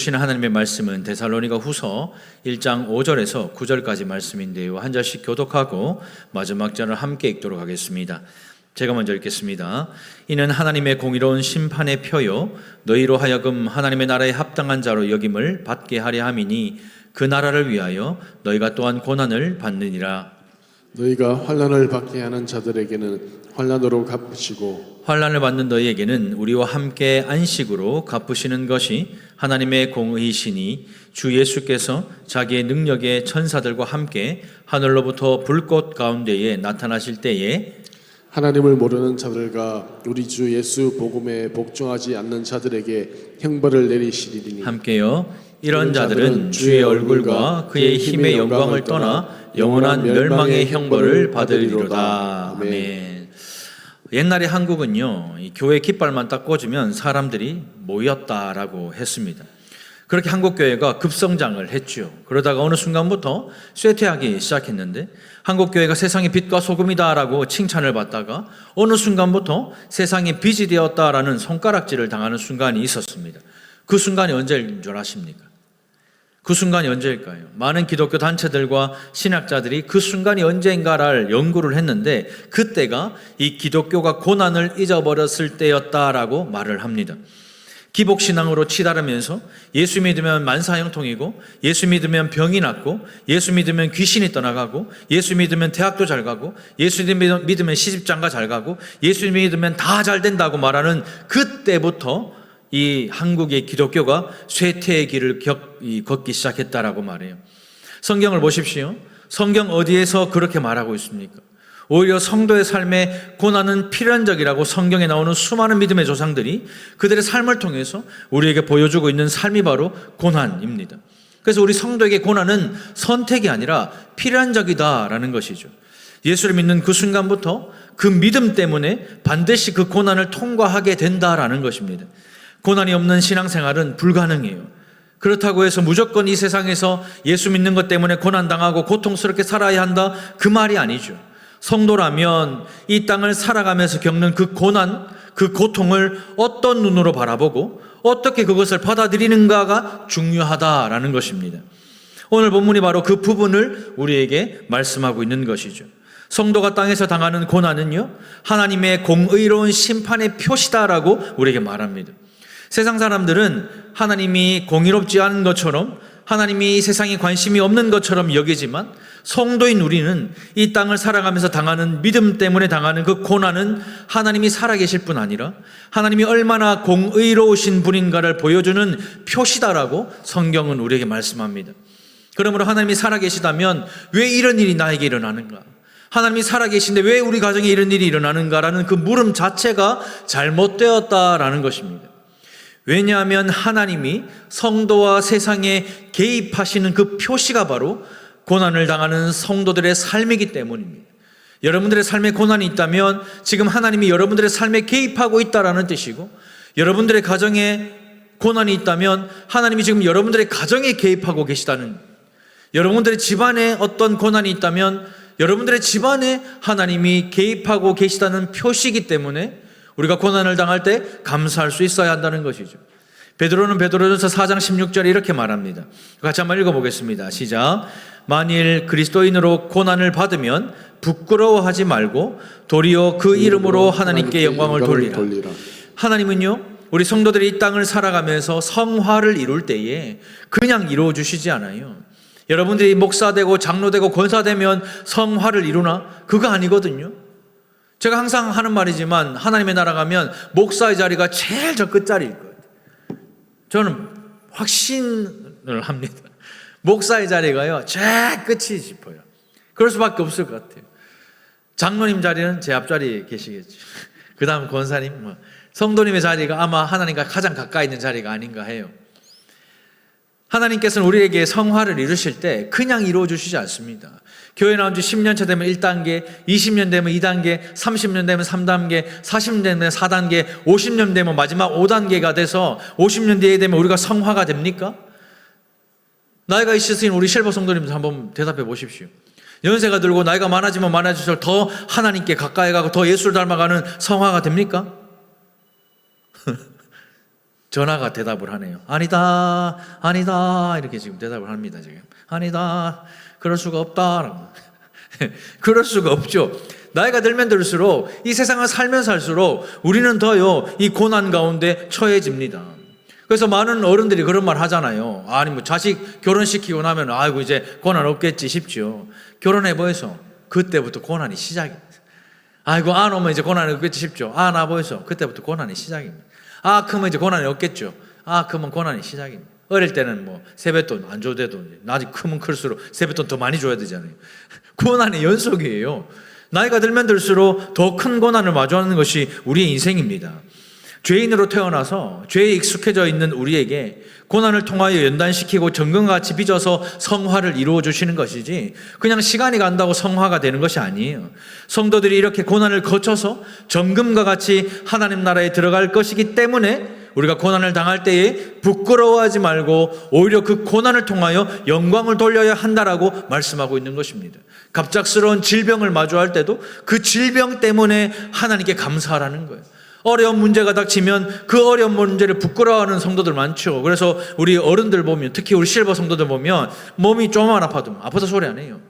주시는 하나님의 말씀은 데살로니가 후서 1장 5절에서 9절까지 말씀인데요. 한 절씩 교독하고 마지막 절을 함께 읽도록 하겠습니다. 제가 먼저 읽겠습니다. 이는 하나님의 공의로운 심판의 표요 너희로 하여금 하나님의 나라에 합당한 자로 여김을 받게 하려 함이니 그 나라를 위하여 너희가 또한 고난을 받느니라. 너희가 환난을 받게 하는 자들에게는 환난으로 갚으시고 환난을 받는 너희에게는 우리와 함께 안식으로 갚으시는 것이 하나님의 공의시니 주 예수께서 자기의 능력의 천사들과 함께 하늘로부터 불꽃 가운데에 나타나실 때에 하나님을 모르는 자들과 우리 주 예수 복음에 복종하지 않는 자들에게 형벌을 내리시리니 함께요. 이런 자들은 주의 얼굴과 그의 힘의 영광을 떠나 영원한 멸망의 형벌을 받으리로다. 아멘. 옛날에 한국은요, 이 교회 깃발만 딱 꽂으면 사람들이 모였다라고 했습니다. 그렇게 한국교회가 급성장을 했죠. 그러다가 어느 순간부터 쇠퇴하기 시작했는데 한국교회가 세상의 빛과 소금이다라고 칭찬을 받다가 어느 순간부터 세상의 빛이 되었다라는 손가락질을 당하는 순간이 있었습니다. 그 순간이 언제인 줄 아십니까? 그 순간이 언제일까요? 많은 기독교 단체들과 신학자들이 그 순간이 언제인가를 연구를 했는데 그때가 이 기독교가 고난을 잊어버렸을 때였다라고 말을 합니다. 기복신앙으로 치달으면서 예수 믿으면 만사형통이고 예수 믿으면 병이 낫고 예수 믿으면 귀신이 떠나가고 예수 믿으면 대학도 잘 가고 예수 믿으면 시집장가 잘 가고 예수 믿으면 다 잘 된다고 말하는 그때부터 이 한국의 기독교가 쇠퇴의 길을 걷기 시작했다라고 말해요. 성경을 보십시오. 성경 어디에서 그렇게 말하고 있습니까? 오히려 성도의 삶에 고난은 필연적이라고 성경에 나오는 수많은 믿음의 조상들이 그들의 삶을 통해서 우리에게 보여주고 있는 삶이 바로 고난입니다. 그래서 우리 성도에게 고난은 선택이 아니라 필연적이다라는 것이죠. 예수를 믿는 그 순간부터 그 믿음 때문에 반드시 그 고난을 통과하게 된다라는 것입니다. 고난이 없는 신앙생활은 불가능해요. 그렇다고 해서 무조건 이 세상에서 예수 믿는 것 때문에 고난당하고 고통스럽게 살아야 한다, 그 말이 아니죠. 성도라면 이 땅을 살아가면서 겪는 그 고난, 그 고통을 어떤 눈으로 바라보고 어떻게 그것을 받아들이는가가 중요하다라는 것입니다. 오늘 본문이 바로 그 부분을 우리에게 말씀하고 있는 것이죠. 성도가 땅에서 당하는 고난은요, 하나님의 공의로운 심판의 표시다라고 우리에게 말합니다. 세상 사람들은 하나님이 공의롭지 않은 것처럼 하나님이 세상에 관심이 없는 것처럼 여기지만 성도인 우리는 이 땅을 살아가면서 당하는 믿음 때문에 당하는 그 고난은 하나님이 살아계실 뿐 아니라 하나님이 얼마나 공의로우신 분인가를 보여주는 표시다라고 성경은 우리에게 말씀합니다. 그러므로 하나님이 살아계시다면 왜 이런 일이 나에게 일어나는가? 하나님이 살아계신데 왜 우리 가정에 이런 일이 일어나는가라는 그 물음 자체가 잘못되었다라는 것입니다. 왜냐하면 하나님이 성도와 세상에 개입하시는 그 표시가 바로 고난을 당하는 성도들의 삶이기 때문입니다. 여러분들의 삶에 고난이 있다면 지금 하나님이 여러분들의 삶에 개입하고 있다라는 뜻이고, 여러분들의 가정에 고난이 있다면 하나님이 지금 여러분들의 가정에 개입하고 계시다는, 여러분들의 집안에 어떤 고난이 있다면 여러분들의 집안에 하나님이 개입하고 계시다는 표시이기 때문에 우리가 고난을 당할 때 감사할 수 있어야 한다는 것이죠. 베드로는 베드로전서 4장 16절에 이렇게 말합니다. 같이 한번 읽어보겠습니다. 시작. 만일 그리스도인으로 고난을 받으면 부끄러워하지 말고 도리어 그 이름으로 하나님께 영광을 돌리라. 하나님은요, 우리 성도들이 이 땅을 살아가면서 성화를 이룰 때에 그냥 이루어 주시지 않아요. 여러분들이 목사되고 장로되고 권사되면 성화를 이루나? 그거 아니거든요. 제가 항상 하는 말이지만 하나님의 나라 가면 목사의 자리가 제일 저 끝자리일 거예요. 저는 확신을 합니다. 목사의 자리가요, 제일 끝이 싶어요. 그럴 수밖에 없을 것 같아요. 장로님 자리는 제 앞자리에 계시겠죠. 그 다음 권사님, 성도님의 자리가 아마 하나님과 가장 가까이 있는 자리가 아닌가 해요. 하나님께서는 우리에게 성화를 이루실 때 그냥 이루어 주시지 않습니다. 교회 나온 지 10년차 되면 1단계, 20년 되면 2단계, 30년 되면 3단계, 40년 되면 4단계, 50년 되면 마지막 5단계가 돼서 50년 뒤에 되면 우리가 성화가 됩니까? 나이가 있으신 우리 실버 성도님들 한번 대답해 보십시오. 연세가 들고 나이가 많아지면 많아질수록 더 하나님께 가까이 가고 더 예수를 닮아가는 성화가 됩니까? 전화가 대답을 하네요. 아니다, 아니다, 이렇게 지금 대답을 합니다. 지금 아니다, 그럴 수가 없다. 그럴 수가 없죠. 나이가 들면 들수록 이 세상을 살면 살수록 우리는 더요 이 고난 가운데 처해집니다. 그래서 많은 어른들이 그런 말 하잖아요. 아니 뭐 자식 결혼시키고 나면 아이고 이제 고난 없겠지 싶죠. 결혼해보여서 그때부터 고난이 시작입니다. 아이고 안 오면 이제 고난이 없겠지 싶죠. 안 와보여서 그때부터 고난이 시작입니다. 아 크면 이제 고난이 없겠죠. 아 크면 고난이 시작입니다. 어릴 때는 뭐 세뱃돈 안 줘도 돼도 나중에 크면 클수록 세뱃돈 더 많이 줘야 되잖아요. 고난의 연속이에요. 나이가 들면 들수록 더 큰 고난을 마주하는 것이 우리의 인생입니다. 죄인으로 태어나서 죄에 익숙해져 있는 우리에게 고난을 통하여 연단시키고 정금과 같이 빚어서 성화를 이루어 주시는 것이지 그냥 시간이 간다고 성화가 되는 것이 아니에요. 성도들이 이렇게 고난을 거쳐서 정금과 같이 하나님 나라에 들어갈 것이기 때문에 우리가 고난을 당할 때에 부끄러워하지 말고 오히려 그 고난을 통하여 영광을 돌려야 한다라고 말씀하고 있는 것입니다. 갑작스러운 질병을 마주할 때도 그 질병 때문에 하나님께 감사하라는 거예요. 어려운 문제가 닥치면 그 어려운 문제를 부끄러워하는 성도들 많죠. 그래서 우리 어른들 보면 특히 우리 실버 성도들 보면 몸이 조금만 아파도 아파서 소리 안 해요.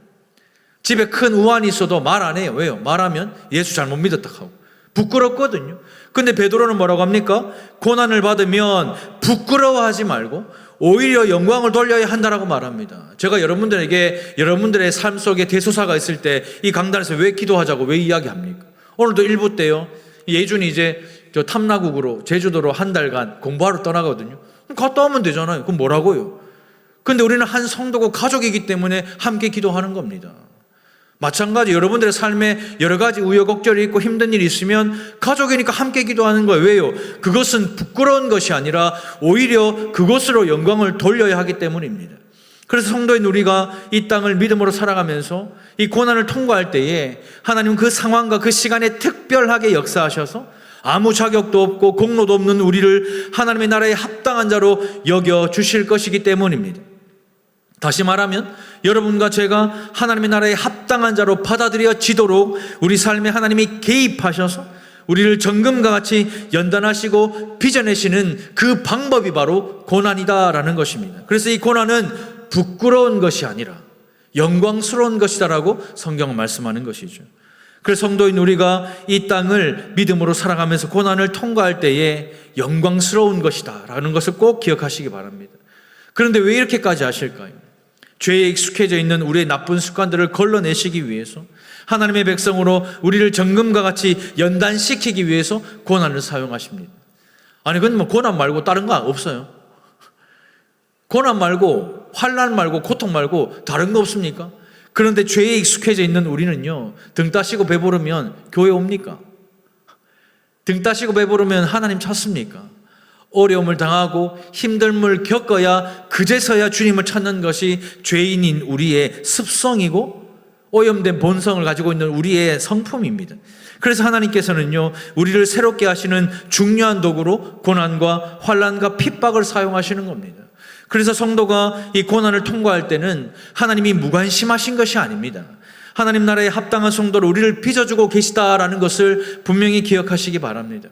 집에 큰 우환이 있어도 말 안 해요. 왜요? 말하면 예수 잘못 믿었다 하고 부끄럽거든요. 근데 베드로는 뭐라고 합니까? 고난을 받으면 부끄러워하지 말고 오히려 영광을 돌려야 한다라고 말합니다. 제가 여러분들에게 여러분들의 삶 속에 대소사가 있을 때 이 강단에서 왜 기도하자고 왜 이야기합니까? 오늘도 일부 때요. 예준이 이제 저 탐라국으로 제주도로 한 달간 공부하러 떠나거든요. 갔다 오면 되잖아요. 그럼 뭐라고요? 근데 우리는 한 성도고 가족이기 때문에 함께 기도하는 겁니다. 마찬가지 여러분들의 삶에 여러 가지 우여곡절이 있고 힘든 일이 있으면 가족이니까 함께 기도하는 거예요. 왜요? 그것은 부끄러운 것이 아니라 오히려 그것으로 영광을 돌려야 하기 때문입니다. 그래서 성도인 우리가 이 땅을 믿음으로 살아가면서 이 고난을 통과할 때에 하나님은 그 상황과 그 시간에 특별하게 역사하셔서 아무 자격도 없고 공로도 없는 우리를 하나님의 나라에 합당한 자로 여겨 주실 것이기 때문입니다. 다시 말하면 여러분과 제가 하나님의 나라에 합당한 자로 받아들여지도록 우리 삶에 하나님이 개입하셔서 우리를 정금과 같이 연단하시고 빚어내시는 그 방법이 바로 고난이다라는 것입니다. 그래서 이 고난은 부끄러운 것이 아니라 영광스러운 것이다라고 성경은 말씀하는 것이죠. 그래서 성도인 우리가 이 땅을 믿음으로 살아가면서 고난을 통과할 때에 영광스러운 것이다라는 것을 꼭 기억하시기 바랍니다. 그런데 왜 이렇게까지 하실까요? 죄에 익숙해져 있는 우리의 나쁜 습관들을 걸러내시기 위해서 하나님의 백성으로 우리를 정금과 같이 연단시키기 위해서 고난을 사용하십니다. 아니 그건 뭐 고난 말고 다른 거 없어요. 고난 말고 환난 말고 고통 말고 다른 거 없습니까? 그런데 죄에 익숙해져 있는 우리는요 등 따시고 배부르면 교회 옵니까? 등 따시고 배부르면 하나님 찾습니까? 어려움을 당하고 힘듦을 겪어야 그제서야 주님을 찾는 것이 죄인인 우리의 습성이고 오염된 본성을 가지고 있는 우리의 성품입니다. 그래서 하나님께서는요 우리를 새롭게 하시는 중요한 도구로 고난과 환난과 핍박을 사용하시는 겁니다. 그래서 성도가 이 고난을 통과할 때는 하나님이 무관심하신 것이 아닙니다. 하나님 나라에 합당한 성도로 우리를 빚어주고 계시다라는 것을 분명히 기억하시기 바랍니다.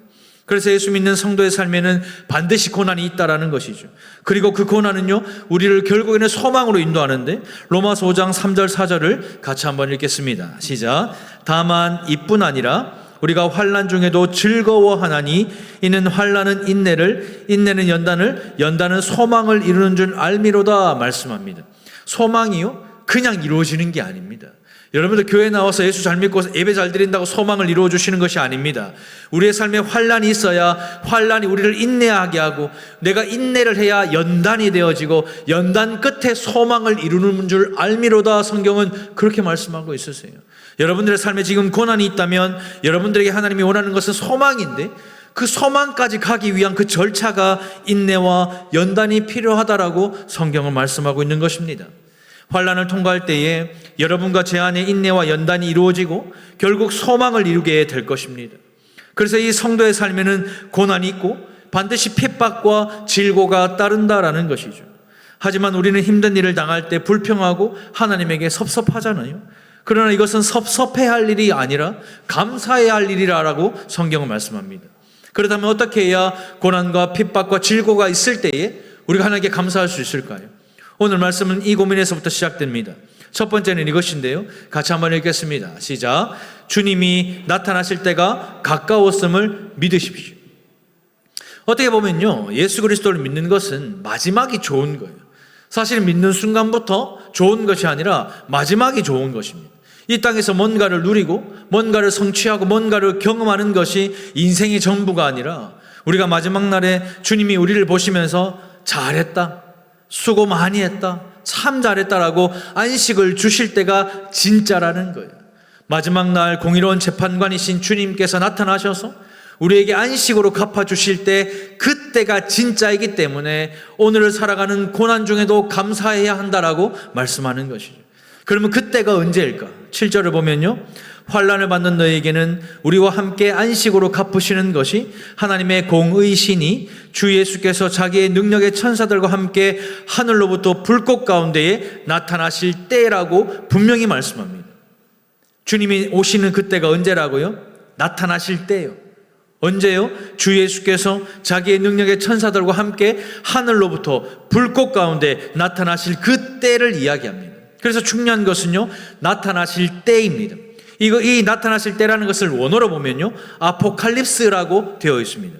그래서 예수 믿는 성도의 삶에는 반드시 고난이 있다라는 것이죠. 그리고 그 고난은요 우리를 결국에는 소망으로 인도하는데 로마서 5장 3절 4절을 같이 한번 읽겠습니다. 시작. 다만 이뿐 아니라 우리가 환난 중에도 즐거워하나니 이는 환난은 인내를, 인내는 연단을, 연단은 소망을 이루는 줄 알미로다 말씀합니다. 소망이요 그냥 이루어지는 게 아닙니다. 여러분들 교회 나와서 예수 잘 믿고 예배 잘 드린다고 소망을 이루어 주시는 것이 아닙니다. 우리의 삶에 환난이 있어야 환난이 우리를 인내하게 하고 내가 인내를 해야 연단이 되어지고 연단 끝에 소망을 이루는 줄 알미로다 성경은 그렇게 말씀하고 있으세요. 여러분들의 삶에 지금 고난이 있다면 여러분들에게 하나님이 원하는 것은 소망인데 그 소망까지 가기 위한 그 절차가 인내와 연단이 필요하다라고 성경은 말씀하고 있는 것입니다. 환난을 통과할 때에 여러분과 제 안에 인내와 연단이 이루어지고 결국 소망을 이루게 될 것입니다. 그래서 이 성도의 삶에는 고난이 있고 반드시 핍박과 질고가 따른다라는 것이죠. 하지만 우리는 힘든 일을 당할 때 불평하고 하나님에게 섭섭하잖아요. 그러나 이것은 섭섭해야 할 일이 아니라 감사해야 할 일이라고 성경은 말씀합니다. 그렇다면 어떻게 해야 고난과 핍박과 질고가 있을 때에 우리가 하나님께 감사할 수 있을까요? 오늘 말씀은 이 고민에서부터 시작됩니다. 첫 번째는 이것인데요. 같이 한번 읽겠습니다. 시작. 주님이 나타나실 때가 가까웠음을 믿으십시오. 어떻게 보면요, 예수 그리스도를 믿는 것은 마지막이 좋은 거예요. 사실 믿는 순간부터 좋은 것이 아니라 마지막이 좋은 것입니다. 이 땅에서 뭔가를 누리고 뭔가를 성취하고 뭔가를 경험하는 것이 인생의 전부가 아니라 우리가 마지막 날에 주님이 우리를 보시면서 잘했다, 수고 많이 했다, 참 잘했다라고 안식을 주실 때가 진짜라는 거예요. 마지막 날 공의로운 재판관이신 주님께서 나타나셔서 우리에게 안식으로 갚아주실 때 그때가 진짜이기 때문에 오늘을 살아가는 고난 중에도 감사해야 한다라고 말씀하는 것이죠. 그러면 그때가 언제일까? 7절을 보면요, 환난을 받는 너에게는 우리와 함께 안식으로 갚으시는 것이 하나님의 공의신이 주 예수께서 자기의 능력의 천사들과 함께 하늘로부터 불꽃 가운데에 나타나실 때라고 분명히 말씀합니다. 주님이 오시는 그때가 언제라고요? 나타나실 때예요. 언제요? 주 예수께서 자기의 능력의 천사들과 함께 하늘로부터 불꽃 가운데 나타나실 그때를 이야기합니다. 그래서 중요한 것은요, 나타나실 때입니다. 이 나타나실 때라는 것을 원어로 보면요, 아포칼립스라고 되어 있습니다.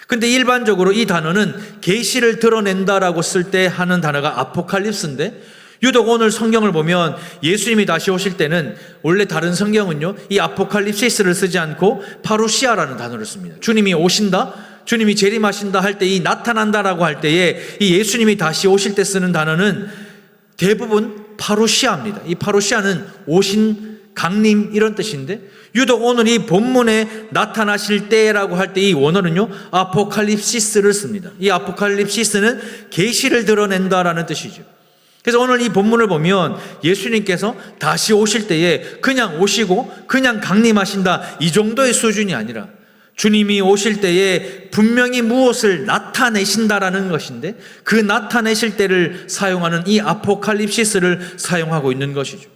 근데 일반적으로 이 단어는 계시를 드러낸다라고 쓸 때 하는 단어가 아포칼립스인데, 유독 오늘 성경을 보면 예수님이 다시 오실 때는 원래 다른 성경은요, 이 아포칼립시스를 쓰지 않고 파루시아라는 단어를 씁니다. 주님이 오신다, 주님이 재림하신다 할 때 이 나타난다라고 할 때에 이 예수님이 다시 오실 때 쓰는 단어는 대부분 파루시아입니다. 이 파루시아는 오신, 강림 이런 뜻인데, 유독 오늘 이 본문에 나타나실 때라고 할 때 이 원어는요, 아포칼립시스를 씁니다. 이 아포칼립시스는 계시를 드러낸다라는 뜻이죠. 그래서 오늘 이 본문을 보면 예수님께서 다시 오실 때에 그냥 오시고 그냥 강림하신다 이 정도의 수준이 아니라 주님이 오실 때에 분명히 무엇을 나타내신다라는 것인데, 그 나타내실 때를 사용하는 이 아포칼립시스를 사용하고 있는 것이죠.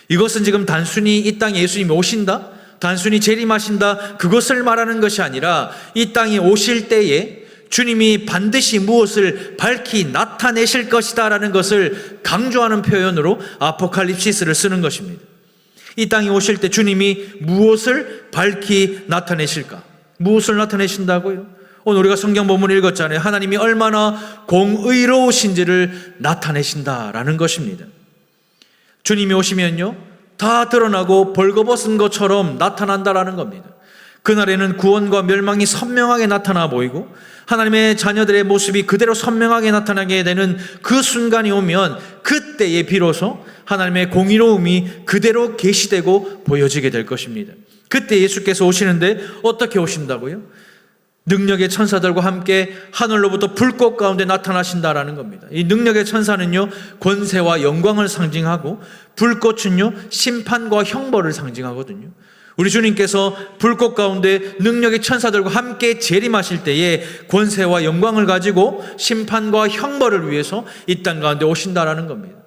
이것은 지금 단순히 이 땅에 예수님이 오신다, 단순히 재림하신다 그것을 말하는 것이 아니라 이 땅에 오실 때에 주님이 반드시 무엇을 밝히 나타내실 것이다라는 것을 강조하는 표현으로 아포칼립시스를 쓰는 것입니다. 이 땅에 오실 때 주님이 무엇을 밝히 나타내실까? 무엇을 나타내신다고요? 오늘 우리가 성경 본문을 읽었잖아요. 하나님이 얼마나 공의로우신지를 나타내신다라는 것입니다. 주님이 오시면요, 다 드러나고 벌거벗은 것처럼 나타난다라는 겁니다. 그날에는 구원과 멸망이 선명하게 나타나 보이고 하나님의 자녀들의 모습이 그대로 선명하게 나타나게 되는 그 순간이 오면 그때에 비로소 하나님의 공의로움이 그대로 계시되고 보여지게 될 것입니다. 그때 예수께서 오시는데 어떻게 오신다고요? 능력의 천사들과 함께 하늘로부터 불꽃 가운데 나타나신다라는 겁니다. 이 능력의 천사는요, 권세와 영광을 상징하고 불꽃은요, 심판과 형벌을 상징하거든요. 우리 주님께서 불꽃 가운데 능력의 천사들과 함께 재림하실 때에 권세와 영광을 가지고 심판과 형벌을 위해서 이 땅 가운데 오신다라는 겁니다.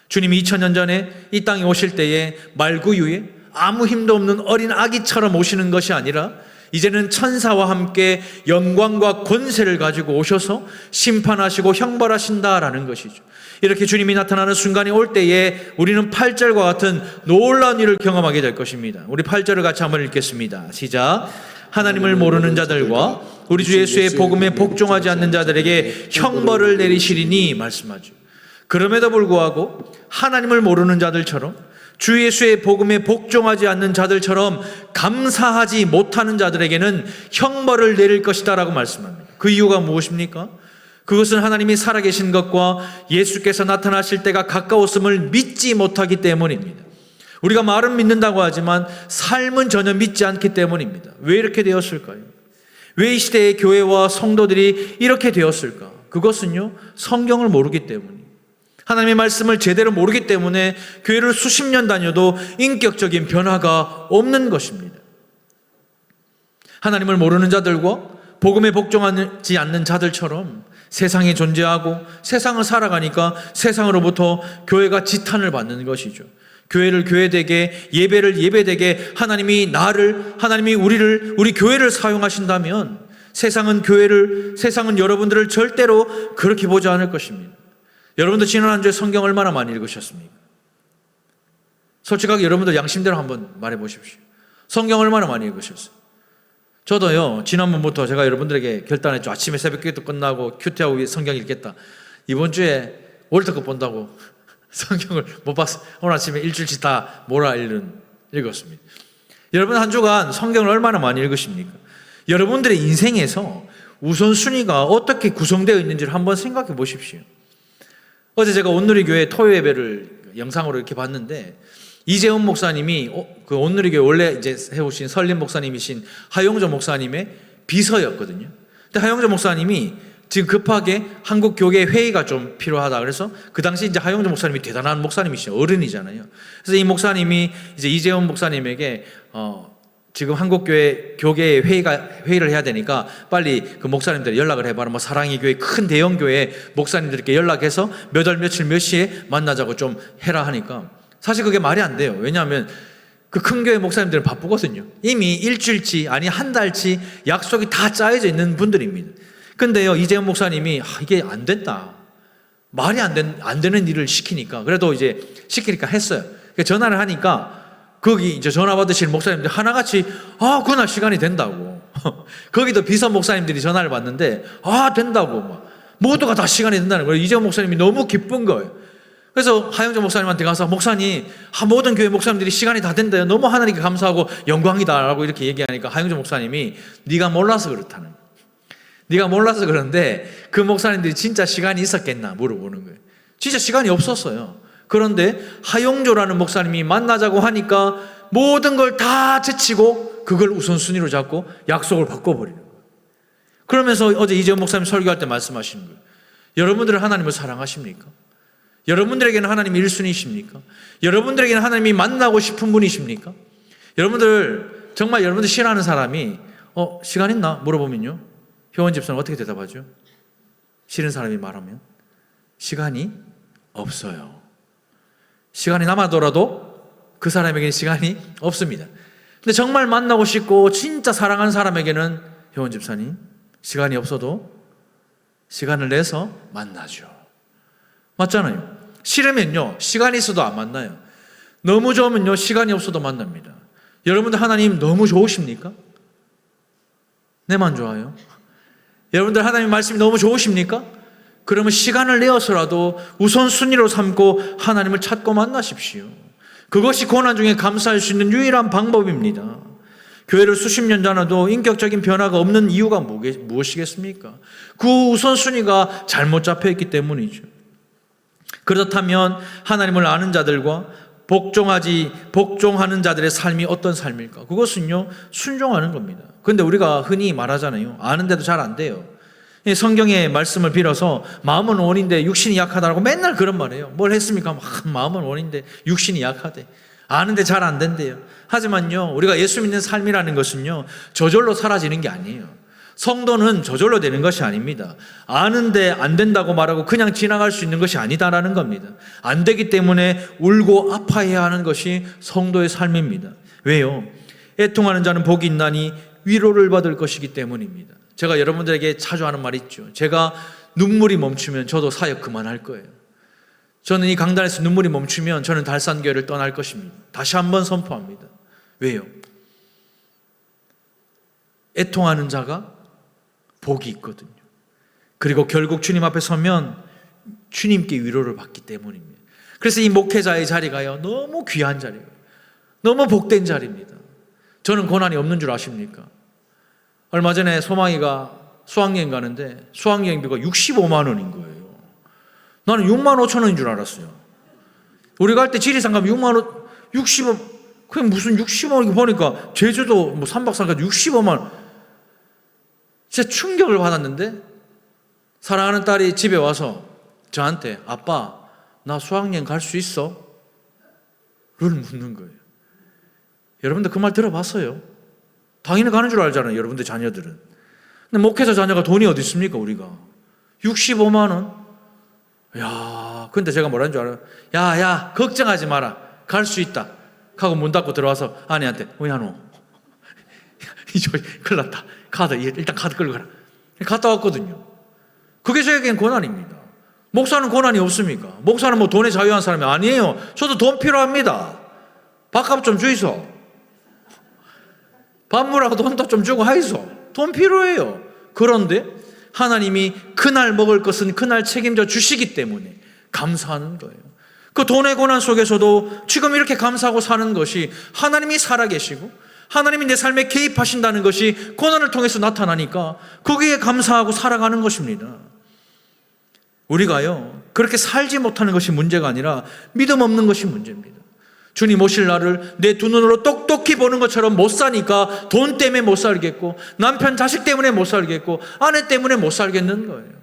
주님이 2000년 전에 이 땅에 오실 때에 말구유에 아무 힘도 없는 어린 아기처럼 오시는 것이 아니라 이제는 천사와 함께 영광과 권세를 가지고 오셔서 심판하시고 형벌하신다라는 것이죠. 이렇게 주님이 나타나는 순간이 올 때에 우리는 8절과 같은 놀라운 일을 경험하게 될 것입니다. 우리 8절을 같이 한번 읽겠습니다. 시작. 하나님을 모르는 자들과 우리 주 예수의 복음에 복종하지 않는 자들에게 형벌을 내리시리니 말씀하죠. 그럼에도 불구하고 하나님을 모르는 자들처럼 주 예수의 복음에 복종하지 않는 자들처럼 감사하지 못하는 자들에게는 형벌을 내릴 것이다 라고 말씀합니다. 그 이유가 무엇입니까? 그것은 하나님이 살아계신 것과 예수께서 나타나실 때가 가까웠음을 믿지 못하기 때문입니다. 우리가 말은 믿는다고 하지만 삶은 전혀 믿지 않기 때문입니다. 왜 이렇게 되었을까요? 왜 이 시대의 교회와 성도들이 이렇게 되었을까? 그것은요, 성경을 모르기 때문입니다. 하나님의 말씀을 제대로 모르기 때문에 교회를 수십 년 다녀도 인격적인 변화가 없는 것입니다. 하나님을 모르는 자들과 복음에 복종하지 않는 자들처럼 세상에 존재하고 세상을 살아가니까 세상으로부터 교회가 지탄을 받는 것이죠. 교회를 교회되게, 예배를 예배되게 하나님이 우리 교회를 사용하신다면 세상은 여러분들을 절대로 그렇게 보지 않을 것입니다. 여러분도 지난 한 주에 성경 얼마나 많이 읽으셨습니까? 솔직하게 여러분들 양심대로 한번 말해 보십시오. 성경 얼마나 많이 읽으셨어요? 저도요, 지난번부터 제가 여러분들에게 결단했죠. 아침에 새벽기도 끝나고 큐티하고 성경 읽겠다. 이번 주에 월드컵 본다고 성경을 못 봤어요. 오늘 아침에 일주일치 다 읽었습니다. 여러분 한 주간 성경을 얼마나 많이 읽으십니까? 여러분들의 인생에서 우선순위가 어떻게 구성되어 있는지를 한번 생각해 보십시오. 어제 제가 온누리교회 토요 예배를 영상으로 이렇게 봤는데, 이재훈 목사님이 그 온누리교회 원래 이제 해오신 설림 목사님이신 하용조 목사님의 비서였거든요. 근데 하용조 목사님이 지금 급하게 한국 교계 회의가 좀 필요하다 그래서, 그 당시 이제 하용조 목사님이 대단한 목사님이시죠. 어른이잖아요. 그래서 이 목사님이 이제 이재훈 목사님에게 지금 한국교회 교계 회의를 해야 되니까 빨리 그 목사님들 연락을 해봐라. 뭐 사랑의 교회 큰 대형 교회 목사님들께 연락해서 몇 월 며칠 몇 시에 만나자고 좀 해라 하니까, 사실 그게 말이 안 돼요. 왜냐하면 그 큰 교회 목사님들은 바쁘거든요. 이미 일주일치 아니 한 달치 약속이 다 짜여져 있는 분들입니다. 근데요, 이재훈 목사님이 이게 안 된다, 말이 안 되는 일을 시키니까, 그래도 이제 시키니까 했어요. 전화를 하니까 거기 이제 전화 받으실 목사님들 하나같이 그날 시간이 된다고. 거기도 비서 목사님들이 전화를 받는데 된다고 막 모두가 다 시간이 된다는 거예요. 이재훈 목사님이 너무 기쁜 거예요. 그래서 하영정 목사님한테 가서, 목사님, 모든 교회 목사님들이 시간이 다 된대요. 너무 하나님께 감사하고 영광이다라고 이렇게 얘기하니까 하영정 목사님이 네가 몰라서 그렇다는 거예요. 네가 몰라서 그런데 그 목사님들이 진짜 시간이 있었겠나 물어보는 거예요. 진짜 시간이 없었어요. 그런데 하용조라는 목사님이 만나자고 하니까 모든 걸 다 제치고 그걸 우선순위로 잡고 약속을 바꿔버리는 거예요. 그러면서 어제 이재훈 목사님 설교할 때 말씀하시는 거예요. 여러분들은 하나님을 사랑하십니까? 여러분들에게는 하나님이 1순위이십니까? 여러분들에게는 하나님이 만나고 싶은 분이십니까? 여러분들 정말 여러분들 싫어하는 사람이 시간 있나? 물어보면요, 효원 집사는 어떻게 대답하죠? 싫은 사람이 말하면 시간이 없어요. 시간이 남아더라도 그 사람에게는 시간이 없습니다. 근데 정말 만나고 싶고 진짜 사랑하는 사람에게는 효원 집사님, 시간이 없어도 시간을 내서 만나죠. 맞잖아요. 싫으면요, 시간이 있어도 안 만나요. 너무 좋으면요, 시간이 없어도 만납니다. 여러분들 하나님 너무 좋으십니까? 내만 좋아요? 여러분들 하나님 말씀이 너무 좋으십니까? 그러면 시간을 내어서라도 우선순위로 삼고 하나님을 찾고 만나십시오. 그것이 고난 중에 감사할 수 있는 유일한 방법입니다. 교회를 수십 년 다녀도 인격적인 변화가 없는 이유가 무엇이겠습니까? 그 우선순위가 잘못 잡혀있기 때문이죠. 그렇다면 하나님을 아는 자들과 복종하는 자들의 삶이 어떤 삶일까? 그것은요, 순종하는 겁니다. 그런데 우리가 흔히 말하잖아요. 아는데도 잘 안 돼요. 성경의 말씀을 빌어서 마음은 원인데 육신이 약하다라고 맨날 그런 말이에요. 뭘 했습니까? 마음은 원인데 육신이 약하대. 아는데 잘 안 된대요. 하지만요, 우리가 예수 믿는 삶이라는 것은요, 저절로 사라지는 게 아니에요. 성도는 저절로 되는 것이 아닙니다. 아는데 안 된다고 말하고 그냥 지나갈 수 있는 것이 아니다라는 겁니다. 안 되기 때문에 울고 아파해야 하는 것이 성도의 삶입니다. 왜요? 애통하는 자는 복이 있나니 위로를 받을 것이기 때문입니다. 제가 여러분들에게 자주 하는 말이 있죠. 제가 눈물이 멈추면 저도 사역 그만할 거예요. 저는 이 강단에서 눈물이 멈추면 저는 달산교회를 떠날 것입니다. 다시 한번 선포합니다. 왜요? 애통하는 자가 복이 있거든요. 그리고 결국 주님 앞에 서면 주님께 위로를 받기 때문입니다. 그래서 이 목회자의 자리가요, 너무 귀한 자리예요. 너무 복된 자리입니다. 저는 고난이 없는 줄 아십니까? 얼마 전에 소망이가 수학여행 가는데 수학여행비가 65만 원인 거예요. 나는 6만 5천 원인 줄 알았어요. 우리 갈 때 지리산 가면 6만 원, 60원, 그냥 무슨 60원 보니까 제주도 뭐 3박 4일 65만 원. 진짜 충격을 받았는데, 사랑하는 딸이 집에 와서 저한테 아빠, 나 수학여행 갈 수 있어? 를 묻는 거예요. 여러분들 그 말 들어봤어요? 당연히 가는 줄 알잖아요, 여러분들 자녀들은. 근데 목회자 자녀가 돈이 어디 있습니까, 우리가? 65만 원? 야, 근데 제가 뭐라는 줄 알아요? 야, 걱정하지 마라. 갈 수 있다. 하고 문 닫고 들어와서 아내한테, 왜 안 오? 이제 큰일 났다. 일단 카드 끌고 가라. 갔다 왔거든요. 그게 저에겐 고난입니다. 목사는 고난이 없습니까? 목사는 뭐 돈에 자유한 사람이 아니에요. 저도 돈 필요합니다. 밥값 좀 주이소. 밥물하고 돈도 좀 주고 하이소. 돈 필요해요. 그런데 하나님이 그날 먹을 것은 그날 책임져 주시기 때문에 감사하는 거예요. 그 돈의 고난 속에서도 지금 이렇게 감사하고 사는 것이 하나님이 살아계시고 하나님이 내 삶에 개입하신다는 것이 고난을 통해서 나타나니까 거기에 감사하고 살아가는 것입니다. 우리가요, 그렇게 살지 못하는 것이 문제가 아니라 믿음 없는 것이 문제입니다. 주님 오실 날을 내 두 눈으로 똑똑히 보는 것처럼 못 사니까 돈 때문에 못 살겠고 남편 자식 때문에 못 살겠고 아내 때문에 못 살겠는 거예요.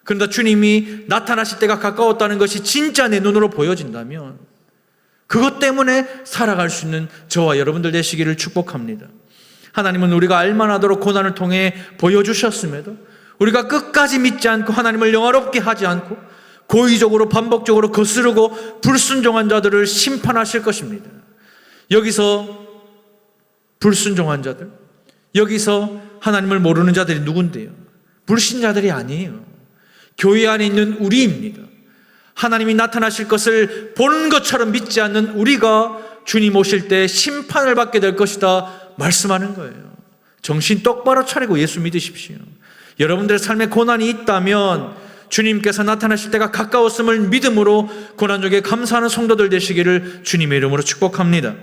그런데 주님이 나타나실 때가 가까웠다는 것이 진짜 내 눈으로 보여진다면 그것 때문에 살아갈 수 있는 저와 여러분들 되시기를 축복합니다. 하나님은 우리가 알만하도록 고난을 통해 보여주셨음에도 우리가 끝까지 믿지 않고 하나님을 영화롭게 하지 않고 고의적으로 반복적으로 거스르고 불순종한 자들을 심판하실 것입니다. 여기서 불순종한 자들, 여기서 하나님을 모르는 자들이 누군데요? 불신자들이 아니에요. 교회 안에 있는 우리입니다. 하나님이 나타나실 것을 보는 것처럼 믿지 않는 우리가 주님 오실 때 심판을 받게 될 것이다 말씀하는 거예요. 정신 똑바로 차리고 예수 믿으십시오. 여러분들의 삶에 고난이 있다면 주님께서 나타나실 때가 가까웠음을 믿음으로 고난 중에 감사하는 성도들 되시기를 주님의 이름으로 축복합니다.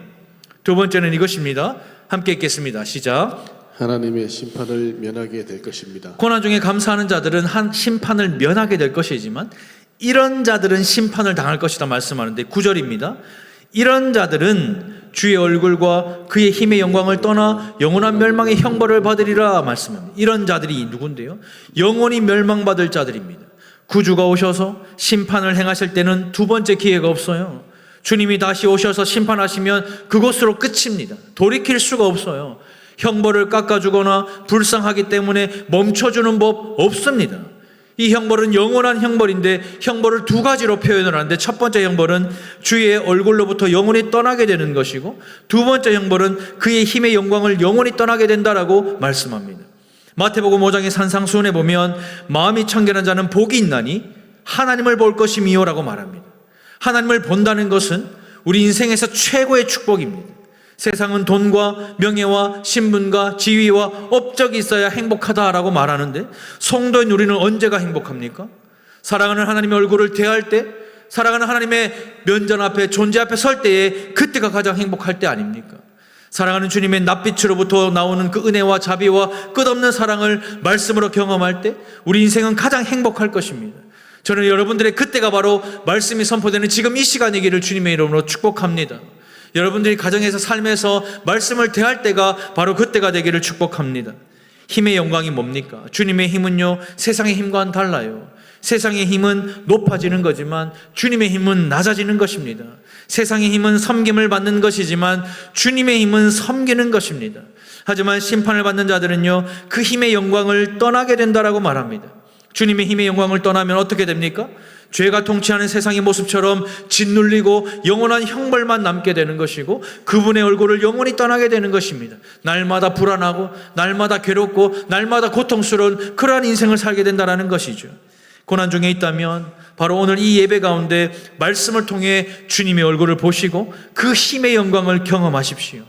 두 번째는 이것입니다. 함께 읽겠습니다. 시작. 하나님의 심판을 면하게 될 것입니다. 고난 중에 감사하는 자들은 한 심판을 면하게 될 것이지만 이런 자들은 심판을 당할 것이다 말씀하는데 9절입니다. 이런 자들은 주의 얼굴과 그의 힘의 영광을 떠나 영원한 멸망의 형벌을 받으리라 말씀합니다. 이런 자들이 누군데요? 영원히 멸망받을 자들입니다. 구주가 오셔서 심판을 행하실 때는 두 번째 기회가 없어요. 주님이 다시 오셔서 심판하시면 그것으로 끝입니다. 돌이킬 수가 없어요. 형벌을 깎아주거나 불쌍하기 때문에 멈춰주는 법 없습니다. 이 형벌은 영원한 형벌인데 형벌을 두 가지로 표현을 하는데 첫 번째 형벌은 주의 얼굴로부터 영원히 떠나게 되는 것이고 두 번째 형벌은 그의 힘의 영광을 영원히 떠나게 된다라고 말씀합니다. 마태복음 5장의 산상수훈에 보면 마음이 청결한 자는 복이 있나니 하나님을 볼 것이미요라고 말합니다. 하나님을 본다는 것은 우리 인생에서 최고의 축복입니다. 세상은 돈과 명예와 신분과 지위와 업적이 있어야 행복하다라고 말하는데 성도인 우리는 언제가 행복합니까? 사랑하는 하나님의 얼굴을 대할 때, 사랑하는 하나님의 면전 앞에 존재 앞에 설 때에 그때가 가장 행복할 때 아닙니까? 사랑하는 주님의 낯빛으로부터 나오는 그 은혜와 자비와 끝없는 사랑을 말씀으로 경험할 때 우리 인생은 가장 행복할 것입니다. 저는 여러분들의 그때가 바로 말씀이 선포되는 지금 이 시간이기를 주님의 이름으로 축복합니다. 여러분들이 가정에서 삶에서 말씀을 대할 때가 바로 그때가 되기를 축복합니다. 힘의 영광이 뭡니까? 주님의 힘은요, 세상의 힘과는 달라요. 세상의 힘은 높아지는 거지만 주님의 힘은 낮아지는 것입니다. 세상의 힘은 섬김을 받는 것이지만 주님의 힘은 섬기는 것입니다. 하지만 심판을 받는 자들은요, 그 힘의 영광을 떠나게 된다라고 말합니다. 주님의 힘의 영광을 떠나면 어떻게 됩니까? 죄가 통치하는 세상의 모습처럼 짓눌리고 영원한 형벌만 남게 되는 것이고 그분의 얼굴을 영원히 떠나게 되는 것입니다. 날마다 불안하고 날마다 괴롭고 날마다 고통스러운 그러한 인생을 살게 된다는 것이죠. 고난 중에 있다면 바로 오늘 이 예배 가운데 말씀을 통해 주님의 얼굴을 보시고 그 힘의 영광을 경험하십시오.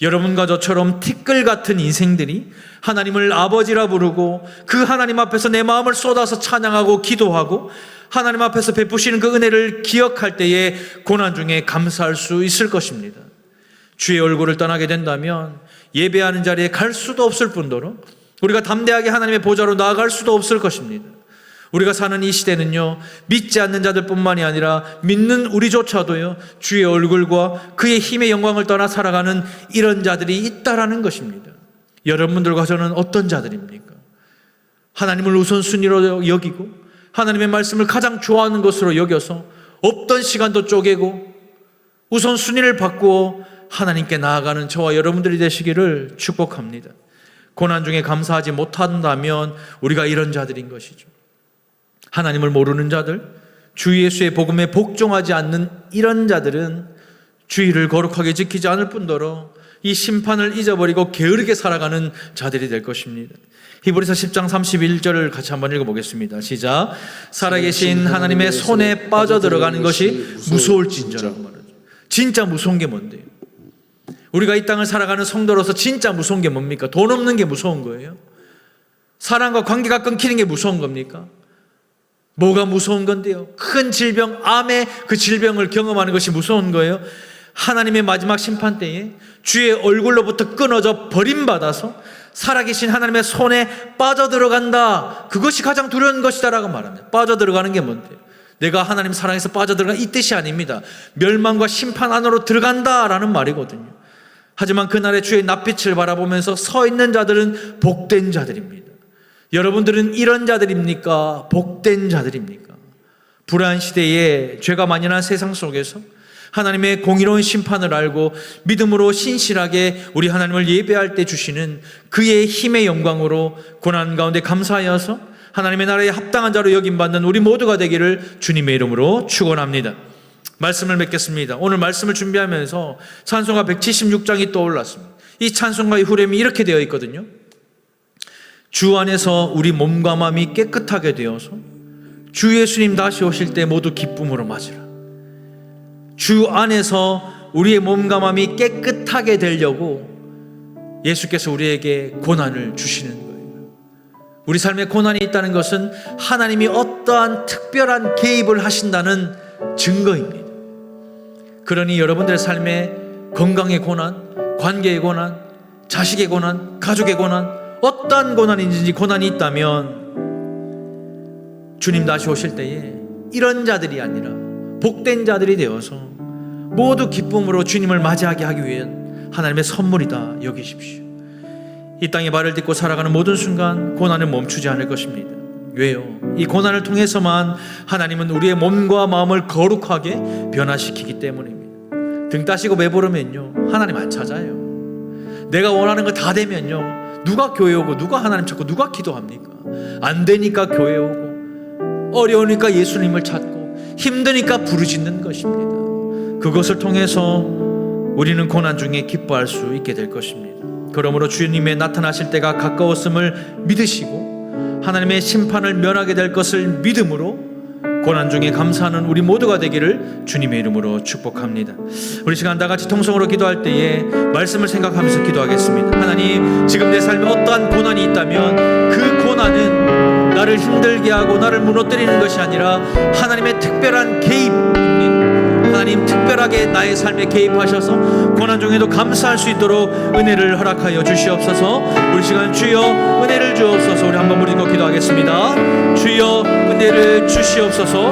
여러분과 저처럼 티끌 같은 인생들이 하나님을 아버지라 부르고 그 하나님 앞에서 내 마음을 쏟아서 찬양하고 기도하고 하나님 앞에서 베푸시는 그 은혜를 기억할 때에 고난 중에 감사할 수 있을 것입니다. 주의 얼굴을 떠나게 된다면 예배하는 자리에 갈 수도 없을 뿐더러 우리가 담대하게 하나님의 보좌로 나아갈 수도 없을 것입니다. 우리가 사는 이 시대는요, 믿지 않는 자들뿐만이 아니라 믿는 우리조차도요, 주의 얼굴과 그의 힘의 영광을 떠나 살아가는 이런 자들이 있다라는 것입니다. 여러분들과 저는 어떤 자들입니까? 하나님을 우선순위로 여기고 하나님의 말씀을 가장 좋아하는 것으로 여겨서 없던 시간도 쪼개고 우선순위를 바꾸어 하나님께 나아가는 저와 여러분들이 되시기를 축복합니다. 고난 중에 감사하지 못한다면 우리가 이런 자들인 것이죠. 하나님을 모르는 자들, 주 예수의 복음에 복종하지 않는 이런 자들은 주의를 거룩하게 지키지 않을 뿐더러 이 심판을 잊어버리고 게으르게 살아가는 자들이 될 것입니다. 히브리서 10장 31절을 같이 한번 읽어보겠습니다. 시작. 살아계신 하나님의 손에 빠져들어가는 것이 무서울진저라고 말하죠. 진짜 무서운 게 뭔데요? 우리가 이 땅을 살아가는 성도로서 진짜 무서운 게 뭡니까? 돈 없는 게 무서운 거예요? 사람과 관계가 끊기는 게 무서운 겁니까? 뭐가 무서운 건데요? 큰 질병, 암의 그 질병을 경험하는 것이 무서운 거예요? 하나님의 마지막 심판 때에 주의 얼굴로부터 끊어져 버림받아서 살아계신 하나님의 손에 빠져들어간다. 그것이 가장 두려운 것이다라고 말합니다. 빠져들어가는 게 뭔데요? 내가 하나님 사랑에서 빠져들어가 이 뜻이 아닙니다. 멸망과 심판 안으로 들어간다라는 말이거든요. 하지만 그날의 주의 낯빛을 바라보면서 서 있는 자들은 복된 자들입니다. 여러분들은 이런 자들입니까? 복된 자들입니까? 불안한 시대에 죄가 만연한 세상 속에서 하나님의 공의로운 심판을 알고 믿음으로 신실하게 우리 하나님을 예배할 때 주시는 그의 힘의 영광으로 고난 가운데 감사하여서 하나님의 나라에 합당한 자로 여김받는 우리 모두가 되기를 주님의 이름으로 축원합니다. 말씀을 맺겠습니다. 오늘 말씀을 준비하면서 찬송가 176장이 떠올랐습니다. 이 찬송가의 후렴이 이렇게 되어 있거든요. 주 안에서 우리 몸과 마음이 깨끗하게 되어서 주 예수님 다시 오실 때 모두 기쁨으로 맞으라. 주 안에서 우리의 몸과 마음이 깨끗하게 되려고 예수께서 우리에게 고난을 주시는 거예요. 우리 삶에 고난이 있다는 것은 하나님이 어떠한 특별한 개입을 하신다는 증거입니다. 그러니 여러분들의 삶에 건강의 고난, 관계의 고난, 자식의 고난, 가족의 고난, 어떠한 고난인지 고난이 있다면 주님 다시 오실 때에 이런 자들이 아니라 복된 자들이 되어서 모두 기쁨으로 주님을 맞이하게 하기 위한 하나님의 선물이다 여기십시오. 이 땅에 발을 딛고 살아가는 모든 순간 고난은 멈추지 않을 것입니다. 왜요? 이 고난을 통해서만 하나님은 우리의 몸과 마음을 거룩하게 변화시키기 때문입니다. 등 따시고 배부르면요 하나님 안 찾아요. 내가 원하는 거 다 되면요 누가 교회 오고 누가 하나님 찾고 누가 기도합니까? 안 되니까 교회 오고 어려우니까 예수님을 찾고 힘드니까 부르짖는 것입니다. 그것을 통해서 우리는 고난 중에 기뻐할 수 있게 될 것입니다. 그러므로 주님의 나타나실 때가 가까웠음을 믿으시고 하나님의 심판을 면하게 될 것을 믿음으로 고난 중에 감사하는 우리 모두가 되기를 주님의 이름으로 축복합니다. 우리 시간 다 같이 통성으로 기도할 때에 말씀을 생각하면서 기도하겠습니다. 하나님, 지금 내 삶에 어떠한 고난이 있다면 그 고난은 나를 힘들게 하고 나를 무너뜨리는 것이 아니라 하나님의 특별한 개입입니다. 하나님 특별하게 나의 삶에 개입하셔서 고난 중에도 감사할 수 있도록 은혜를 허락하여 주시옵소서. 우리 시간 주여 은혜를 주옵소서. 우리 한번 부르고 기도하겠습니다. 주여 은혜를 주시옵소서.